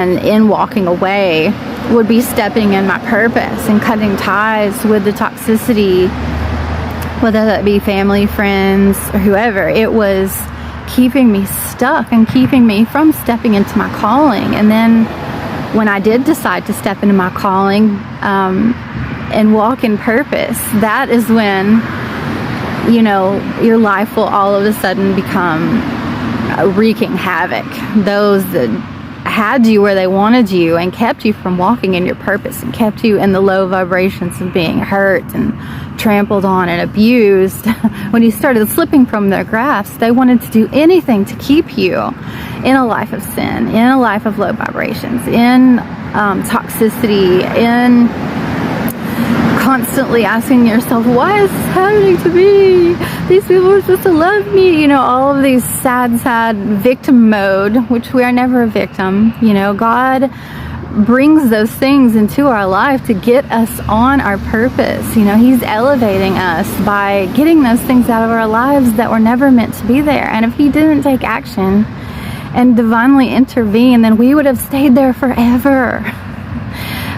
And in walking away would be stepping in my purpose and cutting ties with the toxicity, whether that be family, friends, or whoever. It was keeping me stuck and keeping me from stepping into my calling. And then when I did decide to step into my calling and walk in purpose, that is when, you know, your life will all of a sudden become wreaking havoc. Those that had you where they wanted you and kept you from walking in your purpose and kept you in the low vibrations of being hurt and trampled on and abused, when you started slipping from their grasp, they wanted to do anything to keep you in a life of sin, in a life of low vibrations, in toxicity, in constantly asking yourself, why is this happening to me? These people are supposed to love me. You know, all of these sad victim mode, which we are never a victim. You know, God brings those things into our life to get us on our purpose. You know, He's elevating us by getting those things out of our lives that were never meant to be there. And if He didn't take action and divinely intervene, then we would have stayed there forever.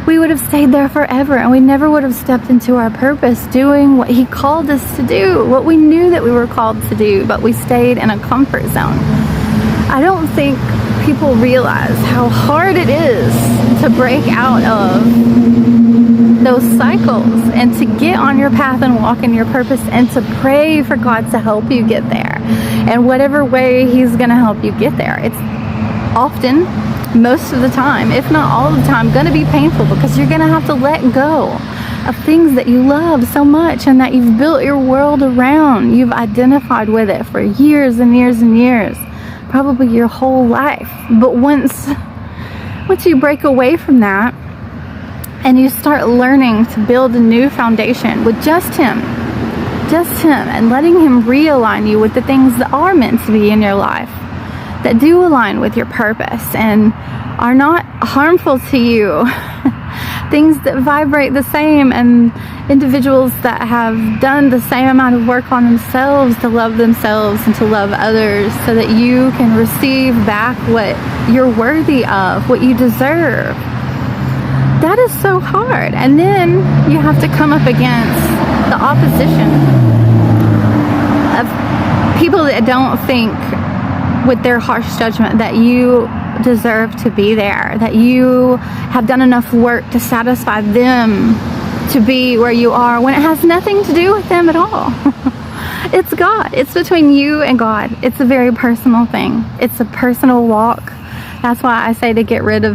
We would have stayed there forever, and we never would have stepped into our purpose doing what He called us to do, what we knew that we were called to do, but we stayed in a comfort zone. I don't think people realize how hard it is to break out of those cycles and to get on your path and walk in your purpose and to pray for God to help you get there. And whatever way He's going to help you get there, it's often, most of the time, if not all the time, going to be painful, because you're going to have to let go of things that you love so much and that you've built your world around. You've identified with it for years and years and years, probably your whole life. But once you break away from that and you start learning to build a new foundation with just Him, and letting Him realign you with the things that are meant to be in your life, that do align with your purpose and are not harmful to you, things that vibrate the same, and individuals that have done the same amount of work on themselves to love themselves and to love others, so that you can receive back what you're worthy of, what you deserve. That is so hard. And then you have to come up against the opposition of people that don't think with their harsh judgment that you deserve to be there, that you have done enough work to satisfy them to be where you are, when it has nothing to do with them at all. It's God. It's between you and God. It's a very personal thing. It's a personal walk. That's why I say to get rid of